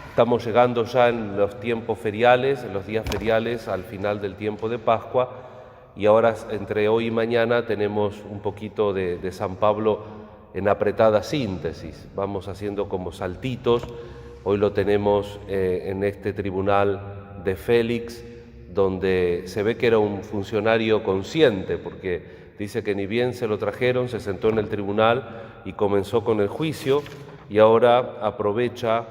Estamos llegando ya en los tiempos feriales, en los días feriales, al final del tiempo de Pascua, y ahora entre hoy y mañana tenemos un poquito de San Pablo en apretada síntesis. Vamos haciendo como saltitos. Hoy lo tenemos en este tribunal de Félix, donde se ve que era un funcionario consciente, porque dice que ni bien se lo trajeron, se sentó en el tribunal y comenzó con el juicio, y ahora aprovecha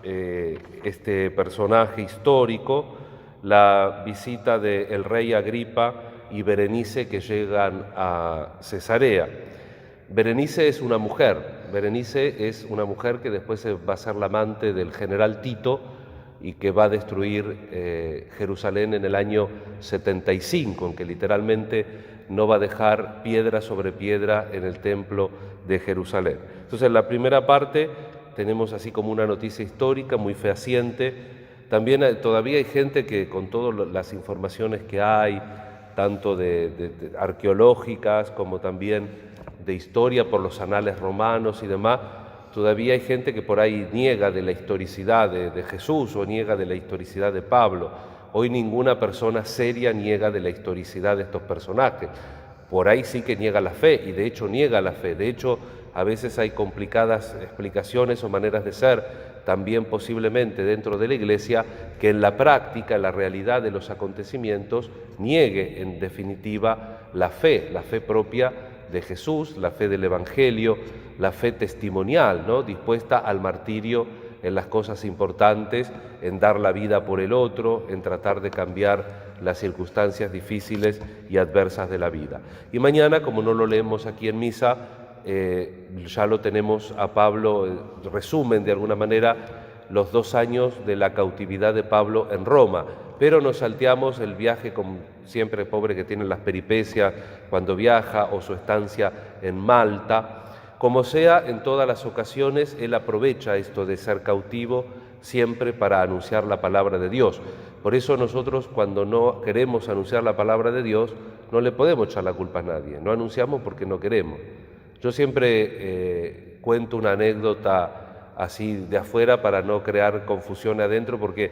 este personaje histórico, la visita del rey Agripa y Berenice, que llegan a Cesarea. Berenice es una mujer que después va a ser la amante del general Tito y que va a destruir Jerusalén en el año 75, en que literalmente no va a dejar piedra sobre piedra en el templo de Jerusalén. Entonces, en la primera parte tenemos así como una noticia histórica muy fehaciente. También todavía hay gente que, con todas las informaciones que hay, tanto de arqueológicas como también de historia por los anales romanos y demás, todavía hay gente que por ahí niega de la historicidad de Jesús o niega de la historicidad de Pablo. Hoy ninguna persona seria niega de la historicidad de estos personajes. Por ahí sí que niega la fe, y de hecho niega la fe. De hecho, a veces hay complicadas explicaciones o maneras de ser, también posiblemente dentro de la Iglesia, que en la práctica, en la realidad de los acontecimientos, niegue en definitiva la fe propia de Jesús, la fe del Evangelio, la fe testimonial, ¿no? Dispuesta al martirio en las cosas importantes, en dar la vida por el otro, en tratar de cambiar las circunstancias difíciles y adversas de la vida. Y mañana, como no lo leemos aquí en misa, ya lo tenemos a Pablo, resumen de alguna manera los 2 años de la cautividad de Pablo en Roma, pero nos salteamos el viaje, como siempre pobre que tiene las peripecias cuando viaja, o su estancia en Malta. Como sea, en todas las ocasiones él aprovecha esto de ser cautivo siempre para anunciar la palabra de Dios. Por eso nosotros, cuando no queremos anunciar la palabra de Dios, no le podemos echar la culpa a nadie, no anunciamos porque no queremos. Yo siempre cuento una anécdota así de afuera para no crear confusión adentro, porque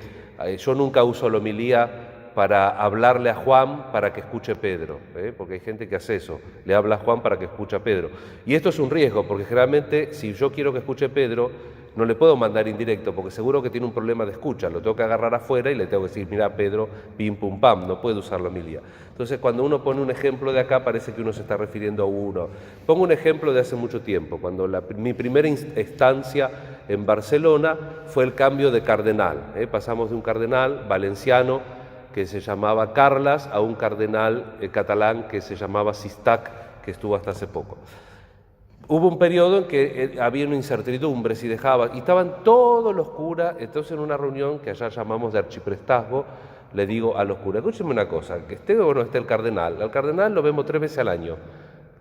yo nunca uso la homilía para hablarle a Juan para que escuche Pedro, porque hay gente que hace eso, le habla a Juan para que escuche a Pedro. Y esto es un riesgo, porque generalmente si yo quiero que escuche Pedro, no le puedo mandar indirecto, porque seguro que tiene un problema de escucha, lo tengo que agarrar afuera y le tengo que decir, mira Pedro, pim pum pam, no puedo usar la homilía. Entonces, cuando uno pone un ejemplo de acá, parece que uno se está refiriendo a uno. Pongo un ejemplo de hace mucho tiempo, cuando mi primera estancia en Barcelona fue el cambio de cardenal. Pasamos de un cardenal valenciano que se llamaba Carles a un cardenal catalán que se llamaba Sistac, que estuvo hasta hace poco. Hubo un periodo en que había una incertidumbre si dejaba, y estaban todos los curas. Entonces, en una reunión que allá llamamos de archiprestazgo, le digo a los curas, escúchenme una cosa, que esté o no esté el cardenal lo vemos 3 veces al año,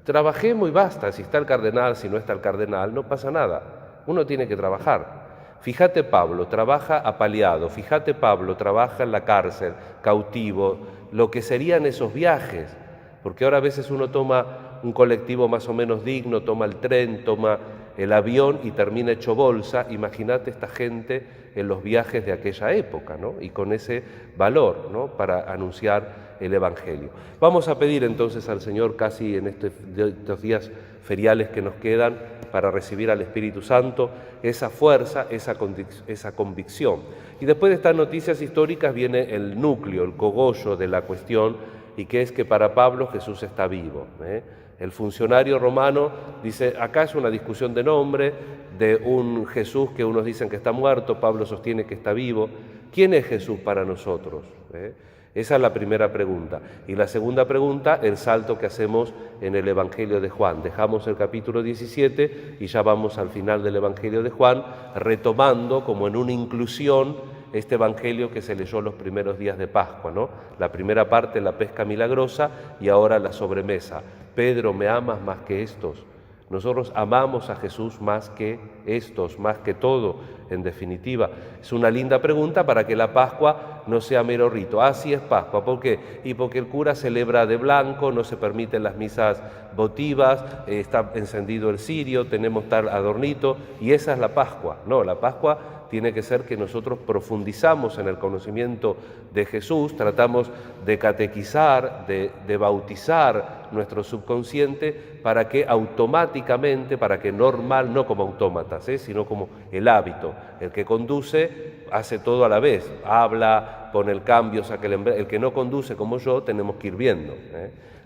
trabajemos y basta. Si está el cardenal, si no está el cardenal, no pasa nada, uno tiene que trabajar. Fíjate, Pablo trabaja apaleado, fíjate, Pablo trabaja en la cárcel, cautivo, lo que serían esos viajes, porque ahora a veces uno toma un colectivo más o menos digno, toma el tren, toma el avión y termina hecho bolsa. Imagínate esta gente en los viajes de aquella época, ¿no? Y con ese valor, ¿no?, para anunciar el Evangelio. Vamos a pedir entonces al Señor, casi en estos días feriales que nos quedan, para recibir al Espíritu Santo, esa fuerza, esa convicción. Y después de estas noticias históricas viene el núcleo, el cogollo de la cuestión, y que es que para Pablo Jesús está vivo. El funcionario romano dice, acá es una discusión de nombre, de un Jesús que unos dicen que está muerto, Pablo sostiene que está vivo. ¿Quién es Jesús para nosotros? Esa es la primera pregunta. Y la segunda pregunta, el salto que hacemos en el Evangelio de Juan. Dejamos el capítulo 17 y ya vamos al final del Evangelio de Juan, retomando como en una inclusión este Evangelio que se leyó los primeros días de Pascua, ¿no? La primera parte, la pesca milagrosa, y ahora la sobremesa. Pedro, ¿me amas más que estos? Nosotros amamos a Jesús más que estos, más que todo, en definitiva. Es una linda pregunta para que la Pascua no sea mero rito. Sí es Pascua, ¿por qué? Y porque el cura celebra de blanco, no se permiten las misas votivas, está encendido el cirio, tenemos tal adornito, y esa es la Pascua. No, la Pascua tiene que ser que nosotros profundizamos en el conocimiento de Jesús, tratamos de catequizar, de bautizar nuestro subconsciente para que automáticamente, para que normal, no como autómatas, sino como el hábito, el que conduce hace todo a la vez, habla, pone el cambio, saca el que no conduce como yo, tenemos que ir viendo.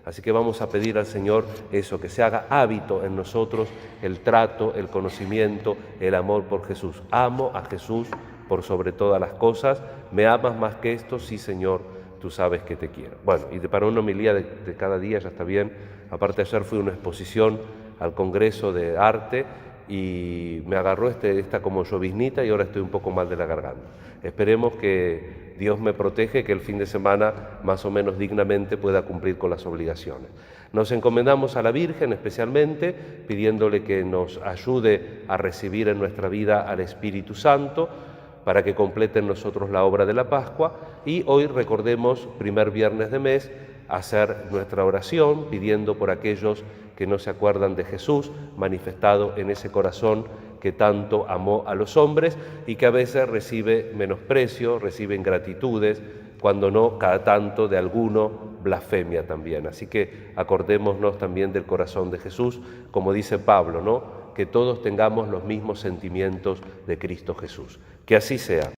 Así que vamos a pedir al Señor eso, que se haga hábito en nosotros el trato, el conocimiento, el amor por Jesús. Amo a Jesús por sobre todas las cosas. ¿Me amas más que esto? Sí, Señor, tú sabes que te quiero. Bueno, y para una homilía de cada día ya está bien. Aparte ayer fui a una exposición al Congreso de Arte y me agarró esta como lloviznita y ahora estoy un poco mal de la garganta. Esperemos que Dios me protege, que el fin de semana más o menos dignamente pueda cumplir con las obligaciones. Nos encomendamos a la Virgen especialmente, pidiéndole que nos ayude a recibir en nuestra vida al Espíritu Santo, para que complete en nosotros la obra de la Pascua, y hoy recordemos, primer viernes de mes, hacer nuestra oración pidiendo por aquellos que no se acuerdan de Jesús manifestado en ese corazón que tanto amó a los hombres y que a veces recibe menosprecio, recibe ingratitudes, cuando no, cada tanto de alguno blasfemia también. Así que acordémonos también del corazón de Jesús, como dice Pablo, ¿no? Que todos tengamos los mismos sentimientos de Cristo Jesús. Que así sea.